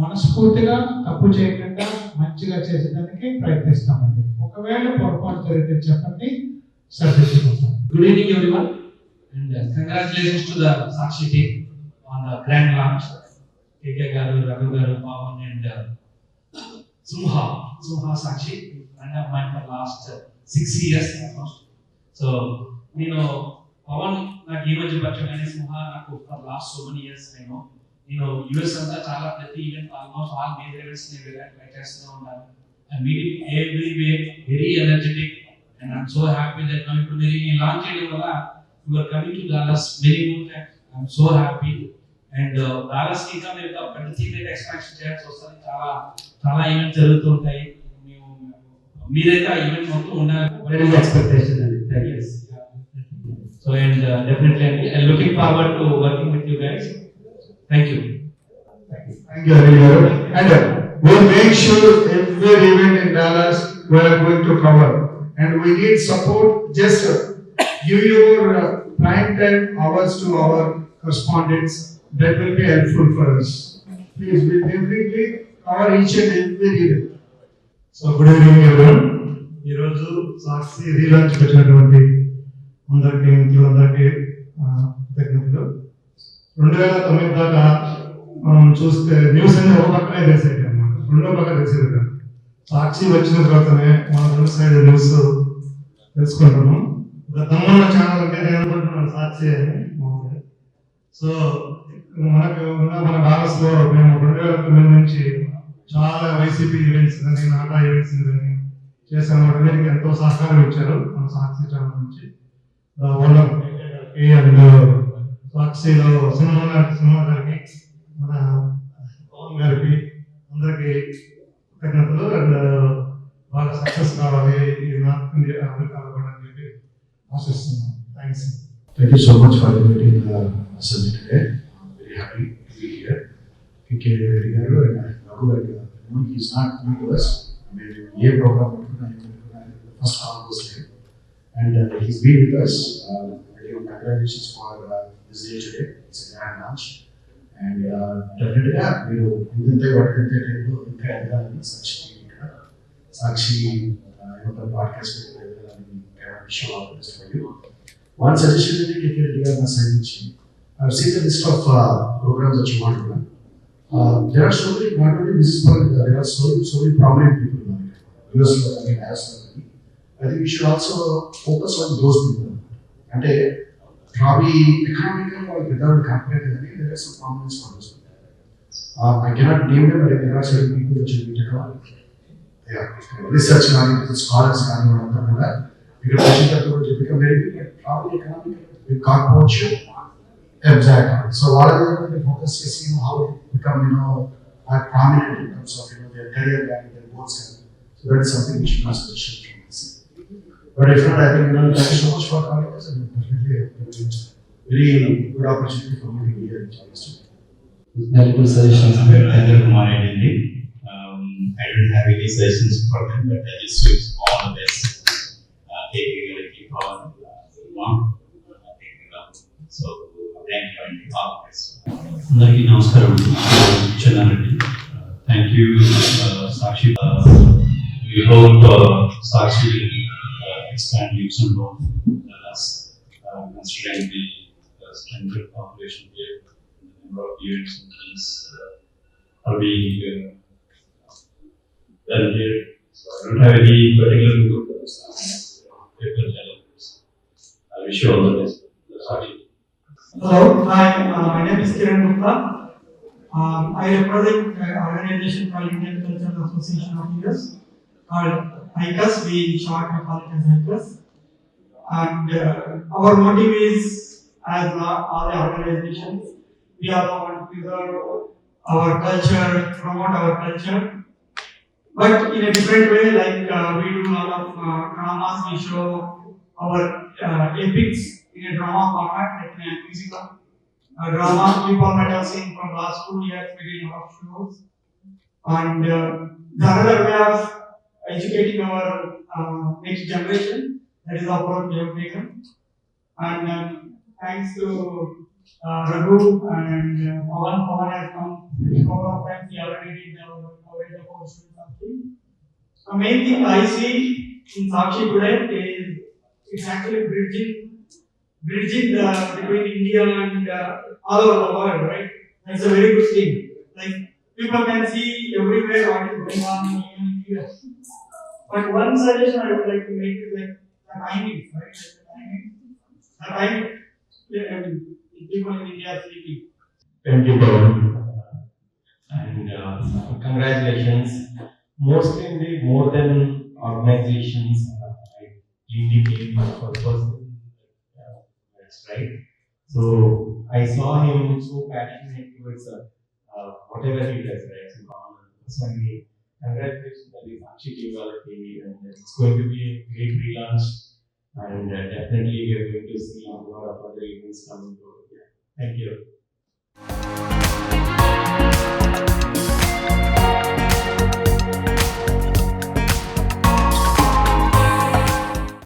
Speaker 8: మనస్ఫూర్తిగా తప్పు చేయకుండా మంచిగా చేసేదానికి ప్రయత్నిస్తామండి. ఒకవేళ పొరపాటు జరిగితే చెప్పండి, సరిదిద్దుకుంటాం.
Speaker 5: Good evening everyone and congratulations to the Sakshi team on the grand launch. KK garu, Raghu garu, Pawan and Sumha Sakshi, friend of mine for last 6 years almost. So Pawan నాకు ఈ మధ్య పరిచయం కానీ సింహ నాకు for last so many years నేను US అంతా చాలా ప్రతి event almost all major events ని ట్రై చేస్తూ ఉంటాను. I meet every way very energetic and I'm so happy that now ఇప్పుడు మీరు ఈ లాంచ్ చేయడం వల్ల you are coming to Dallas very good. I'm so happy and Dallas కి ఇంకా మీరు పెద్ద టీమ్ ఎక్స్పాన్షన్ చేయాల్సి వస్తుంది. చాలా ఈవెంట్స్ జరుగుతూ ఉంటాయి. మీరైతే ఆ ఈవెంట్ మొత్తం ఉండాలి ఎక్స్పెక్టేషన్ అండి. Thank you. So and definitely I'm looking forward to working with you guys. Thank you.
Speaker 6: Thank you, Garu. And we'll make sure every event in Dallas we are going to cover. And we need support. Just give your prime time hours to our correspondents. That will be helpful for us. Please, we definitely cover each and every event.
Speaker 7: So good evening everyone. ఈ రోజు సాక్షి relaunch వచ్చినటువంటి అందరికీ మిత్రులందరికీ కృతజ్ఞతలు. 2009 దాకా మనం చూస్తే news అనేది ఒక పక్కనే తెలిసేది అన్నమాట, రెండో పక్క తెలిసేది కాదు. సాక్షి వచ్చిన తర్వాతనే మన రెండు సైడ్ న్యూస్ తెలుసుకుంటున్నాం. ఒక తమ్ముళ్ళ ఛానల్ అంటే నేను అనుకుంటున్నాను సాక్షి అని. సో మనకు మన డాలస్ లో మేము 2009 నుంచి చాలా వైసీపీ ఈవెంట్స్ కానీ నాటా ఈవెంట్స్ కానీ చేశాను. వాటికి ఎంతో సహకారం ఇచ్చారు మన సాక్షి ఛానల్ నుంచి. అండ్ సాక్షిలో సినిమా గారికి మన పవన్ గారికి అందరికి కృతజ్ఞతలు. అండ్ బాగా సక్సెస్ కావాలి ఈ నార్త్ ఇండియా అమెరికాలో కూడా అని చెప్పి ఆశిస్తున్నాను. Thanks.
Speaker 6: Thank you so much for inviting us today. I'm very happy to be here. KK garu and Raghu garu, he is not new to us. I mean, ye program first call was here. And he's been with us. Congratulations for this day today. It's a grand launch. And డెఫినెట్గా మీరు ఇంత పడితే టైంలో ఇంకా ఎదగాలని సాక్షి podcast ఎదగాలని విషయం ఆలోచిస్తాను. వన్ సజెషన్ అనేది కేకే రెడ్డి గారు నా సైడ్ నుంచి I've seen the list of programs that you want to run. There are so many, not only business partners, there are so many prominent people in US, as I think we should also focus on those people. And probably economically or without comparing, there are some prominence for those people. I cannot name them, but there are certain people that should be taken on. Yeah, research scholars, you can mention that they become very big, but probably economically, with corporation. Exactly. So what are they focus is how to become more prominent in terms of their career and their goals. So that is something which must be shared from this. But if not, I think thank you so much for calling us, and definitely a very good opportunity for me to be here in Charleston.
Speaker 5: Very good suggestions.
Speaker 10: I don't have any suggestions for them, but I just wish all the best. Keep on. So thank you and all the best.
Speaker 5: అందరికీ నమస్కారం. Chennareddy. Thank you, Sakshi. We hope Sakshi will expand leaps and bounds as considering the strength of population here, the number of events and things are being done here. So I don't have any particular paper challenges. I wish you all the best. Sakshi.
Speaker 11: Hello, hi, my name is Kiran Gupta. I represent an organization called Indian Cultural Association of US, called ICUS. We short call it as ICUS. And our motive is, as all the organizations, we all want to preserve our culture, promote our culture, but in a different way. Like we do a lot of dramas, we show our epics in a drama format, like in a musical drama. We format have seen from last 2 years, we did a lot of shows. And the other way of educating our next generation, that is the approach we have taken. And thanks to Raghu and Pawan has come a couple of times. He already did our coverage about something. The main thing I see in Sakshi today is it's actually bridging between India and all over the world, right? That's a very good thing. Like people can see everywhere what is going on even in US. But one suggestion I would like to make is like the timing, right? The timing. People in India are sleeping.
Speaker 12: Thank you, Pawan. And congratulations. Mostly in the more than organizations, indie game for the person. Right? So I saw him so passionate towards whatever he does, right? So congratulations on the Sakshi team, and it's going to be a great relaunch, and definitely we are going to see a lot of other events coming forward. Thank you.